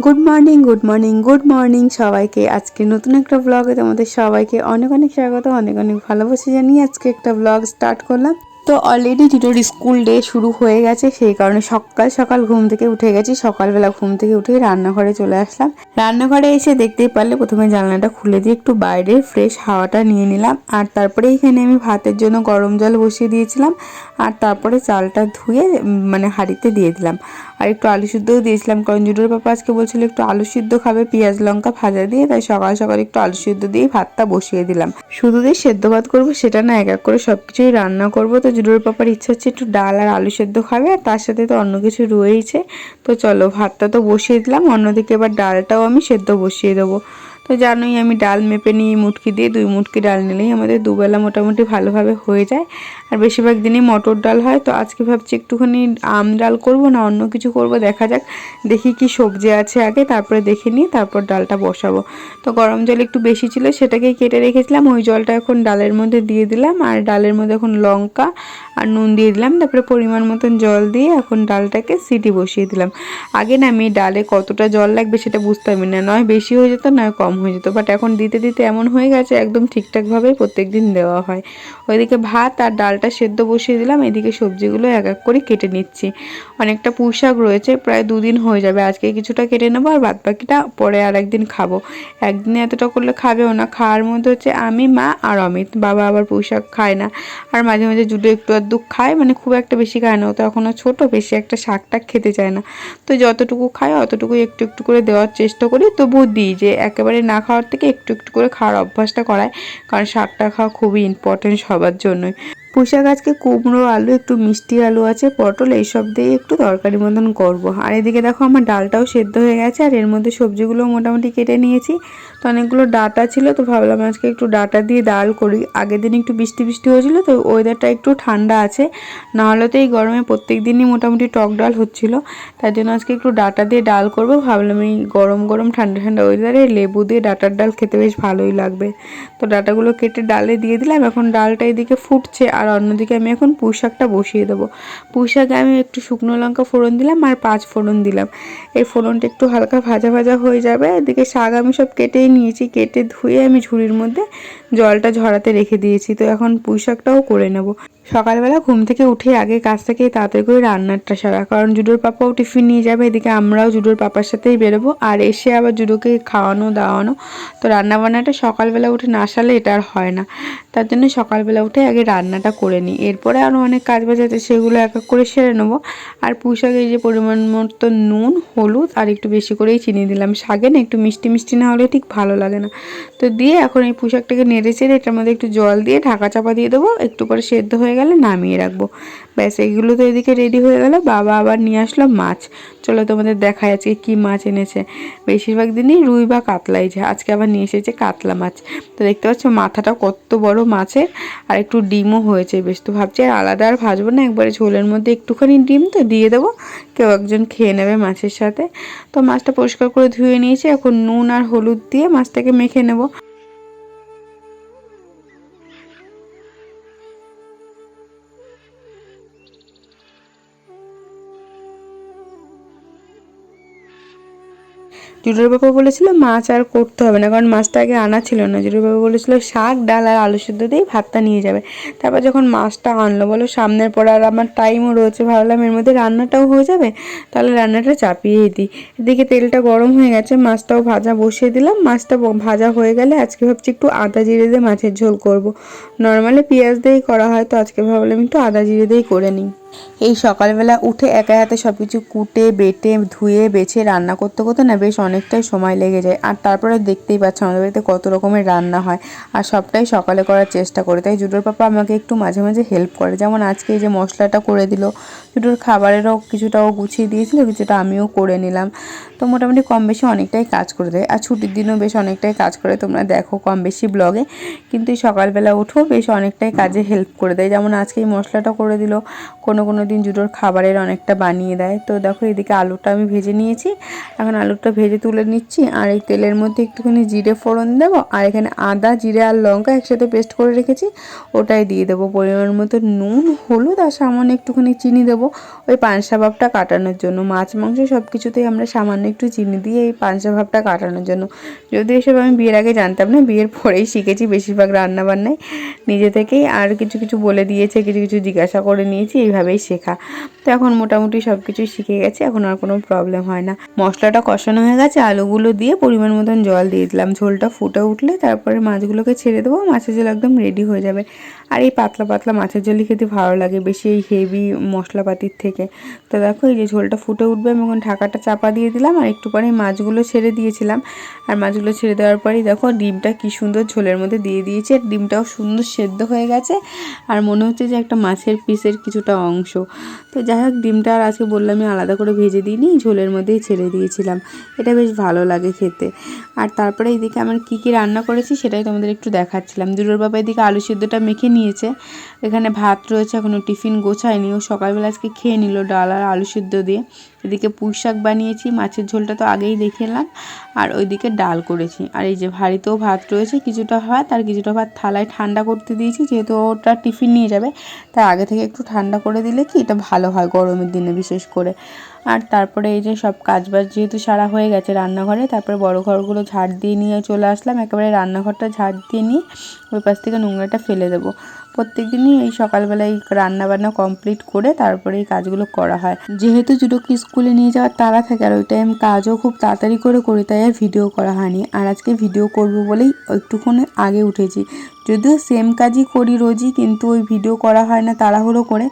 Good morning সবাইকে। আজকে নতুন একটা ব্লগে তোমাদের সবাইকে অনেক অনেক স্বাগত, অনেক অনেক ভালোবাসা জানিয়ে আজকে একটা ব্লগ স্টার্ট করলাম। তো অলরেডি জুটোর স্কুল ডে শুরু হয়ে গেছে, সেই কারণে সকাল সকাল ঘুম থেকে উঠে গেছি। সকালবেলা ঘুম থেকে উঠে রান্নাঘরে চলে আসলাম। রান্নাঘরে এসে দেখতেই পারলে প্রথমে জানলাটা খুলে দিয়ে একটু বাইরের ফ্রেশ হাওয়াটা নিয়ে নিলাম। আর তারপরে এখানে আমি ভাতের জন্য গরম জল বসিয়ে দিয়েছিলাম। আর তারপরে চালটা ধুয়ে হাঁড়িতে দিয়ে দিলাম। আর একটু আলু সিদ্ধও দিয়েছিলাম, কারণ জুটোর পাপা আজকে বলছিল একটু আলু সিদ্ধ খাবে পেঁয়াজ লঙ্কা ভাজা দিয়ে, তাই সকাল সকাল একটু আলু সিদ্ধ দিয়ে ভাতটা বসিয়ে দিলাম। শুধু দিয়ে সেদ্ধ ভাত করবো সেটা না, এক এক করে সবকিছুই রান্না করবো। তো জুটোর পাপার ইচ্ছা হচ্ছে একটু ডাল আর আলু সেদ্ধ খাবে, আর তার সাথে তো অন্য কিছু রয়েইছে। তো চলো ভাতটা তো বসিয়ে দিলাম, অন্যদিকে এবার ডালটাও আমি সেদ্ধ বসিয়ে দেবো। তো জানোই আমি ডাল মেপে নিই মুটকি দিয়ে, 2 মুটকি ডাল নিলেই আমাদের দুবেলা মোটামুটি ভালোভাবে হয়ে যায়। আর বেশিরভাগ দিনই মটর ডাল হয়। তো আজকে ভাবছি একটুখানি আম ডাল করব না অন্য কিছু করব, দেখা যাক। দেখি কি সবজি আছে আগে, তারপরে দেখে নিয়ে তারপর ডালটা বসাবো। তো গরম জল একটু বেশি ছিল, সেটাকেই কেটে রেখেছিলাম। ওই জলটা এখন ডালের মধ্যে দিয়ে দিলাম, আর ডালের মধ্যে এখন লঙ্কা আর নুন দিয়ে দিলাম। তারপরে পরিমাণ মতন জল দিয়ে এখন ডালটাকে সিটি বসিয়ে দিলাম। আগে না আমি ডালে কতটা জল লাগবে সেটা বুঝতামই না, নয় বেশি হয়ে যেত নয় কম হয়ে যেত। বাট এখন দিতে দিতে এমন হয়ে গেছে একদম ঠিকঠাকভাবেই প্রত্যেক দিন দেওয়া হয়। ওইদিকে ভাত আর ডালটা সেদ্ধ বসিয়ে দিলাম, এদিকে সবজিগুলো এক এক করে কেটে নিচ্ছি। অনেকটা পুঁই শাক রয়েছে, প্রায় 2 দিন হয়ে যাবে। আজকে কিছুটা কেটে নেবো, আর বাদ বাকিটা পরে আর একদিন খাবো। একদিনে এতটা করলে খাবেও না। খাওয়ার মধ্যে হচ্ছে আমি, মা আর অমিত। বাবা আবার পুঁই শাক খায় না। আর মাঝে মাঝে জুটো একটু আধটু খায়, মানে খুব একটা বেশি খায় না, ও তো এখনও ছোটো, বেশি একটা শাক টাক খেতে চায় না। তো যতটুকু খায় অতটুকু একটু একটু করে দেওয়ার চেষ্টা করি, তবুও দিই, যে একেবারে না খাওয়ার থেকে একটু একটু করে খাওয়ার অভ্যাসটা করায়। কারণ শাকটা খাওয়া খুবই ইম্পর্টেন্ট সবার জন্যই। পুঁইশাক আজকে কুমড়ো আলু, একটু মিষ্টি আলু আছে, পটল, এইসব দিয়ে একটু তরকারি মতন করব। আর এদিকে দেখো আমার ডালটাও সেদ্ধ হয়ে গেছে, আর এর মধ্যে সবজিগুলো মোটামুটি কেটে নিয়েছি। তো অনেকগুলো ডাঁটা ছিল, তো ভাবলাম আজকে একটু ডাঁটা দিয়ে ডাল করি। আগের দিন একটু বৃষ্টি বৃষ্টি হয়েছিল, তো ওয়েদারটা একটু ঠান্ডা আছে, নাহলে তো এই গরমে প্রত্যেক দিনই মোটামুটি টক ডাল হচ্ছিল। তার জন্য আজকে একটু ডাঁটা দিয়ে ডাল করব। ভাবলাম এই গরম গরম ঠান্ডা ঠান্ডা ওয়েদারে লেবু দিয়ে ডাঁটার ডাল খেতে বেশ ভালোই লাগবে। তো ডাঁটাগুলো কেটে ডালে দিয়ে দিলাম। এখন ডালটা এদিকে ফুটছে, আর অন্যদিকে আমি এখন পুঁই শাকটা বসিয়ে দেবো। পুঁই শাকে আমি একটু শুকনো লঙ্কা ফোড়ন দিলাম আর 5 ফোড়ন দিলাম। এই ফোড়নটা একটু হালকা ভাজা ভাজা হয়ে যাবে। এদিকে শাক আমি সব কেটেই নিয়েছি, কেটে ধুয়ে আমি ঝুড়ির মধ্যে জলটা ঝরাতে রেখে দিয়েছি। তো এখন পুঁই শাকটাও করে নেব। সকালবেলা ঘুম থেকে উঠে আগে কাজ থেকে তাড়াতাড়ি করে রান্নাটা সারা, কারণ জুডোর পাপাও টিফিন নিয়ে যাবে, এদিকে আমরাও জুডোর পাপার সাথেই বেরোবো, আর এসে আবার জুডোকে খাওয়ানো দাওয়ানো। তো রান্নাবান্নাটা সকালবেলা উঠে না সারলে এটা আর হয় না। তার জন্য সকালবেলা উঠে আগে রান্নাটা করে নিই, এরপরে আরও অনেক কাজ বাজ আছে, সেগুলো এক এক করে সেরে নেবো। আর পুঁই শাকে যে পরিমাণ মতো নুন, হলুদ আর একটু বেশি করেই চিনি দিলাম। শাকে না একটু মিষ্টি মিষ্টি না হলে ঠিক ভালো লাগে না। তো দিয়ে এখন এই পুঁই শাকটাকে নেড়ে চেড়ে এটার মধ্যে একটু জল দিয়ে ঢাকা চাপা দিয়ে দেবো, একটু পরে সেদ্ধ হয়ে গেলে নামিয়ে রাখবো। ব্যাস, এইগুলো তো এদিকে রেডি হয়ে গেল। বাবা আবার নিয়ে আসলো মাছ। চলো তোমাদের দেখায় আজকে কী মাছ এনেছে। বেশিরভাগ দিনই রুই বা কাতলাই যায়, আজকে আবার নিয়ে এসেছে কাতলা মাছ। তো দেখতে পাচ্ছ মাথাটা কত বড় মাছের, আর একটু ডিমও হয়েছে বেশ। তো ভাবছি আর আলাদা আর ভাজবো না, একবারে ঝোলের মধ্যে একটুখানি ডিম তো দিয়ে দেবো, কেউ একজন খেয়ে নেবে মাছের সাথে। তো মাছটা পরিষ্কার করে ধুয়ে নিয়েছি, এখন নুন আর হলুদ দিয়ে মাছটাকে মেখে নেবো। জুডোর বাবা বলেছিল মাছ আর করতে হবে না, কারণ মাছটা আগে আনা ছিল না। জুডোর বাবা বলেছিল শাক ডাল আর আলু সিদ্ধ দিয়েই ভাতটা নিয়ে যাবে। তারপর যখন মাছটা আনলো, বলো সামনের পর আর আমার টাইমও রয়েছে, ভাবলাম এর মধ্যে রান্নাটাও হয়ে যাবে, তাহলে রান্নাটা চাপিয়েই দিই। এদিকে তেলটা গরম হয়ে গেছে, মাছটাও ভাজা বসিয়ে দিলাম। মাছটা ভাজা হয়ে গেলে আজকে ভাবছি একটু আদা জিরে দিয়ে মাছের ঝোল করব। নর্মালি পেঁয়াজ দিয়েই করা হয়, তো আজকে ভাবলাম একটু আদা জিরে দিয়েই করে নিই। এই সকালবেলা উঠে একা হাতে সব কিছু কুটে বেটে ধুয়ে বেছে রান্না করতে করতে না বেশ অনেকটাই সময় লেগে যায়। আর তারপরে দেখতেই পাচ্ছ আমাদের বাড়িতে কত রকমের রান্না হয়, আর সবটাই সকালে করার চেষ্টা করে। তাই জুডোর পাপা আমাকে একটু মাঝে মাঝে হেল্প করে, যেমন আজকে এই যে মশলাটা করে দিল, জুডোর খাবারেরও কিছুটাও গুছিয়ে দিয়েছিল, কিছুটা আমিও করে নিলাম। তো মোটামুটি কম বেশি অনেকটাই কাজ করে দেয়, আর ছুটির দিনও বেশ অনেকটাই কাজ করে, তোমরা দেখো কম বেশি ব্লগে। কিন্তু সকালবেলা উঠেও বেশ অনেকটাই কাজে হেল্প করে দেয়, যেমন আজকে এই মশলাটা করে দিল। কোনো কোনো দিন জুডোর খাবারের অনেকটা বানিয়ে দেয়। তো দেখো এদিকে আলুটা আমি ভেজে নিয়েছি, এখন আলুটা ভেজে তুলে নিচ্ছি। আর এই তেলের মধ্যে একটুখানি জিরে ফোড়ন দেবো, আর এখানে আদা জিরে আর লঙ্কা একসাথে পেস্ট করে রেখেছি ওটাই দিয়ে দেবো। পরিমাণ মতো নুন, হলুদ আর সামান্য একটুখানি চিনি দেবো ওই পানসা ভাবটা কাটানোর জন্য। মাছ মাংস সব কিছুতেই আমরা সামান্য একটু চিনি দিয়ে এই পানসা ভাবটা কাটানোর জন্য। যদিও এসব আমি বিয়ের আগে জানতাম না, বিয়ের পরেই শিখেছি বেশিরভাগ রান্নাবান্নায় নিজে থেকেই। আর কিছু কিছু বলে দিয়েছে, কিছু কিছু জিজ্ঞাসা করে নিয়েছি, এইভাবেই শেখা। তো এখন মোটামুটি সব কিছুই শিখে গেছি, এখন আর কোনো প্রবলেম হয় না। মশলাটা কষানো হয়ে গেছে, আলুগুলো দিয়ে পরিমাণ মতন জল দিয়ে দিলাম। ঝোলটা ফুটে উঠলে তারপরে মাছগুলোকে ছেড়ে দেবো, মাছের ঝোল একদম রেডি হয়ে যাবে। আর এই পাতলা পাতলা মাছের ঝোলই খেতে ভালো লাগে বেশি এই হেভি মশলাপাতির থেকে। তো দেখো এই যে ঝোলটা ফুটে উঠবে, আমি এখন ঢাকাটা চাপা দিয়ে দিলাম। আর একটু পরে মাছগুলো ছেড়ে দিয়েছিলাম, আর মাছগুলো ছেড়ে দেওয়ার পরেই দেখো ডিমটা কি সুন্দর ঝোলের মধ্যে দিয়ে দিয়েছি। আর ডিমটাও সুন্দর সেদ্ধ হয়ে গেছে, আর মনে হচ্ছে যে একটা মাছের পিসের কিছুটা অংশ। তো যাই হোক, ডিমটা আর আজকে বললাম আমি আলাদা করে ভেজে দিইনি, ঝোলের মধ্যেই ছেড়ে দিয়েছিলাম। এটা বেশ ভালো লাগে খেতে। আর তারপরে এইদিকে আমার কী কী রান্না করেছি সেটাই তোমাদের একটু দেখাচ্ছিলাম। দুটোর বাবা এদিকে আলু সিদ্ধটা মেখে নিয়েছে, এখানে ভাত রয়েছে, এখনও টিফিন গোছায়নি। ও সকালবেলা আজকে খেয়ে নিল ডাল আর আলু সিদ্ধ দিয়ে। এদিকে পুঁই শাক বানিয়েছি, মাছের ঝোলটা তো আগেই দেখে এলাম। আর ওইদিকে ডাল করেছি। আর এই যে ভারীতেও ভাত রয়েছে, কিছুটা ভাত আর কিছুটা ভাত থালায় ঠান্ডা করতে দিয়েছি, যেহেতু ওটা টিফিন নিয়ে যাবে। তার আগে থেকে একটু ঠান্ডা করে দিলে কি এটা ভালো হয় গরমের দিনে বিশেষ করে। আর তারপরে এই যে সব কাজবাজ যেহেতু সারা হয়ে গেছে রান্নাঘরে, তারপরে বড় ঘরগুলো ঝাড় দিয়ে নিয়ে চলে আসলাম। একেবারে রান্নাঘরটা ঝাড় দিয়ে নিয়ে ওই পাশ থেকে নোংরাটা ফেলে দেবো। প্রত্যেক দিনই এই সকালবেলায় রান্নাবান্না কমপ্লিট করে তারপরে এই কাজগুলো করা হয়। যেহেতু জুডোকে স্কুলে নিয়ে যাওয়ার তাড়া থাকে, আর ওই টাইম কাজও খুব তাড়াতাড়ি করে করি, তাই আর ভিডিও করা হয়নি। আর আজকে ভিডিও করব বলেই একটুক্ষণ আগে উঠেছি। যদিও সেম কাজই করি রোজই, কিন্তু ওই ভিডিও করা হয় না তাড়াহুড়ো করে।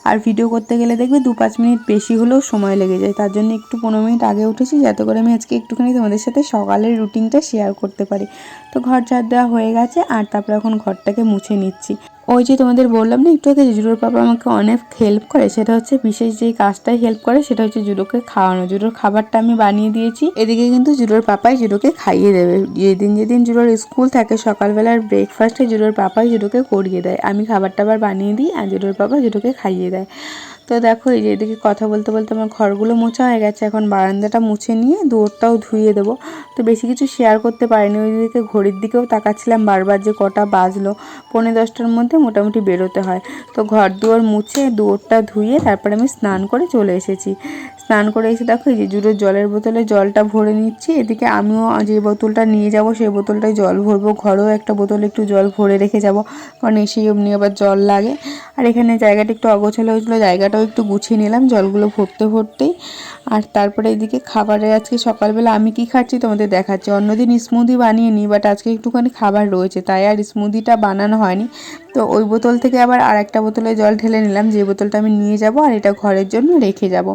আর ভিডিও করতে গেলে দেখবে 2-5 মিনিট বেশি হলেও সময় লেগে যায়, তার জন্য একটু 15 মিনিট আগে উঠেছি, যাতে করে আমি আজকে একটুখানি তোমাদের সাথে সকালের রুটিনটা শেয়ার করতে পারি। তো ঘর ঝাড় দেওয়া হয়ে গেছে, আর তারপরে এখন ঘরটাকে মুছে নিচ্ছি। ওই যে তোমাদের বললাম না একটু আগে, জুডোর পাপা আমাকে অনেক হেল্প করে, সেটা হচ্ছে বিশেষ যেই কাজটাই হেল্প করে সেটা হচ্ছে জুডোকে খাওয়ানো। জুডোর খাবারটা আমি বানিয়ে দিয়েছি, এদিকে কিন্তু জুডোর পাপাই জুডোকে খাইয়ে দেবে। যেদিন জুডোর স্কুল থাকে সকালবেলার ব্রেকফাস্টে জুডোর পাপাই জুডোকে করিয়ে দেয়, আমি খাবার টাবার বানিয়ে দিই আর জুডোর পাপা জুডোকে খাইয়ে দেয়। তো দেখো এই যে এদিকে কথা বলতে বলতে আমার ঘরগুলো মোছা হয়ে গেছে, এখন বারান্দাটা মুছে নিয়ে দুয়ারটাও ধুয়ে দেবো। তো বেশি কিছু শেয়ার করতে পারিনি, ওইদিকে ঘড়ির দিকেও তাকাচ্ছিলাম বারবার যে কটা বাজলো। 9:45-টার মধ্যে মোটামুটি বেরোতে হয়। তো ঘর দুয়ার মুছে দুয়ারটা ধুয়ে তারপরে আমি স্নান করে চলে এসেছি। স্নান করে এসে দেখো এই যে জুডোর জলের বোতলে জলটা ভরে নিচ্ছি। এদিকে আমিও যে বোতলটা নিয়ে যাব সেই বোতলটায় জল ভরবো, ঘরেও একটা বোতলে একটু জল ভরে রেখে যাব, কারণ এসেই অমনি আবার জল লাগে। আর এখানে জায়গাটা একটু অগোছালো হয়েছিলো, জায়গাটাও একটু গুছিয়ে নিলাম জলগুলো ভরতেই। আর তারপরে এদিকে খাবারে আজকে সকালবেলা আমি কি খাচ্ছি তোমাদের দেখাচ্ছি। অন্যদিন স্মুদি বানিয়ে নিই, বাট আজকে একটুখানি খাবার রয়েছে তাই আর স্মুদিটা বানানো হয়নি। তো ওই বোতল থেকে আবার আর একটা বোতলে জল ঢেলে নিলাম, যে বোতলটা আমি নিয়ে যাব আর এটা ঘরের জন্য রেখে যাব।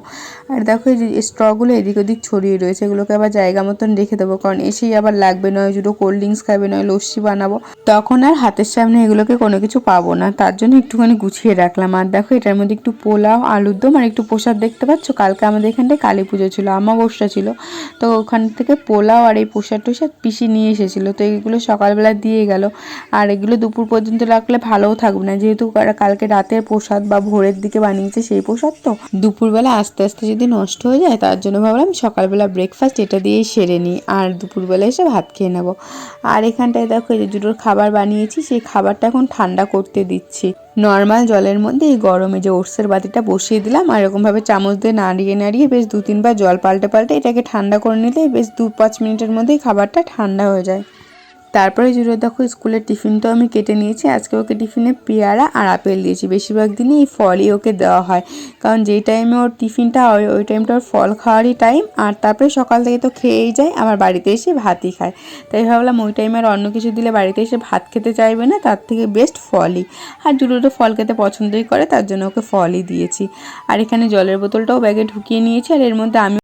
আর দেখো এই যে স্ট্রগুলো এদিক ওদিক ছড়িয়ে রয়েছে, এগুলোকে আবার জায়গা মতন রেখে দেবো, কারণ এসেই আবার লাগবে, নয় জুডো কোল্ড ড্রিঙ্কস খাবে, নয় লস্যি বানাবো, তখন আর হাতের সামনে এগুলোকে কোনো কিছু পাবো না, তার জন্য একটুখানি গুছিয়ে রাখলাম। আর দেখো এটার মধ্যে একটু পোলাও, আলুর দম আর একটু প্রসাদ দেখতে পাচ্ছ। কালকে আমাদের এখানটায় কালী পুজো ছিল, অমাবস্যা ছিল, তো ওখান থেকে পোলাও আর এই প্রসাদ পিসি নিয়ে এসেছিলো। তো এইগুলো সকালবেলা দিয়ে গেল, আর এগুলো দুপুর পর্যন্ত রাখলে ভালোও থাকবে না, যেহেতু কালকে রাতের প্রসাদ বা ভোরের দিকে বানিয়েছে সেই প্রসাদ, তো দুপুরবেলা আস্তে আস্তে যদি নষ্ট হয়ে যায়, তার জন্য ভাবলাম সকালবেলা ব্রেকফাস্ট এটা দিয়েই সেরে নিই, আর দুপুরবেলা এসে ভাত খেয়ে নেবো। আর এখানটায় দেখো এই যে জুডোর খাবার বানিয়েছি, সেই খাবারটা এখন ঠান্ডা করতে দিচ্ছি। নর্মাল জলের মধ্যে এই গরমে যে ওটসের বাটিটা বসিয়ে দিলাম, আর এরকমভাবে চামচ দিয়ে নাড়িয়ে নাড়িয়ে বেশ 2-3 বার জল পাল্টে এটাকে ঠান্ডা করে নিলে বেশ 2-5 মিনিটের মধ্যেই খাবারটা ঠান্ডা হয়ে যায়। তারপরে জুড়ে দেখো স্কুলের টিফিনটাও আমি কেটে নিয়েছি। আজকে ওকে টিফিনে পেয়ারা আর আপেল দিয়েছি, বেশিরভাগ দিনই এই ফলই ওকে দেওয়া হয়, কারণ যেই টাইমে ওর টিফিনটা হয় ওই টাইমটা ওর ফল খাওয়ারই টাইম। আর তারপরে সকাল থেকে তো খেয়েই যায়, আমার বাড়িতে এসে ভাতই খায়, তাই ভাবলাম ওই টাইমে আর অন্য কিছু দিলে বাড়িতে এসে ভাত খেতে চাইবে না, তার থেকে বেস্ট ফলই। আর জুড়োটা ফল খেতে পছন্দই করে, তার জন্য ওকে ফলই দিয়েছি। আর এখানে জলের বোতলটাও ব্যাগে ঢুকিয়ে নিয়েছি, আর এর মধ্যে আমি